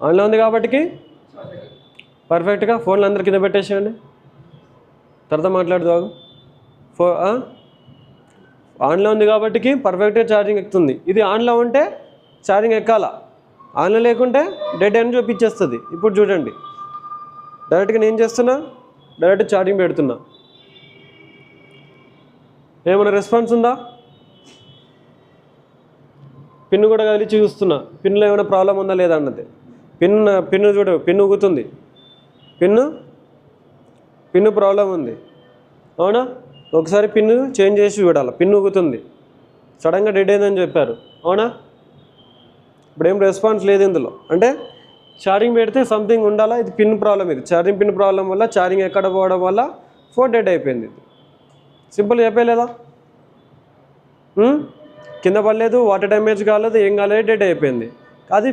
ఆన్లో ఉంది కాబట్టి పర్ఫెక్ట్గా ఫోన్లు అందరి కింద పెట్టేసేయండి. తర్వాత మాట్లాడుతావు. ఆన్లో ఉంది కాబట్టి పర్ఫెక్ట్గా ఛార్జింగ్ ఎక్కుతుంది. ఇది ఆన్లో ఉంటే ఛార్జింగ్ ఎక్కాల, ఆన్లో లేకుంటే డెడ్ అని చూపించేస్తుంది. ఇప్పుడు చూడండి, డైరెక్ట్గా నేను చేస్తున్నా, డైరెక్ట్ ఛార్జింగ్ పెడుతున్నా. ఏమైనా రెస్పాన్స్ ఉందా? పిన్ను కూడా కదిలిచ్చి చూస్తున్నా, పిన్నులో ఏమైనా ప్రాబ్లం ఉందా లేదా అన్నది. పిన్ను చూడు, పిన్ను ఊగుతుంది, పిన్ను ప్రాబ్లం ఉంది. అవునా? ఒకసారి పిన్ను చేంజ్ చేసి చూడాలి. పిన్ను ఊగుతుంది, సడన్గా డెడ్ అయిందని చెప్పారు. అవునా? ఇప్పుడు ఏం రెస్పాన్స్ లేదు ఇందులో. అంటే ఛార్జింగ్ పెడితే సంథింగ్ ఉండాలా. ఇది పిన్ ప్రాబ్లం, ఇది ఛార్జింగ్ పిన్ ప్రాబ్లం వల్ల ఛార్జింగ్ ఎక్కడ పోవడం వల్ల ఫోన్ డెడ్ అయిపోయింది. ఇది సింపుల్ చెప్పలేదా? కింద పడలేదు, వాటర్ డ్యామేజ్ కాలేదు, ఏం కాలేదు, డెడ్ అయిపోయింది. అది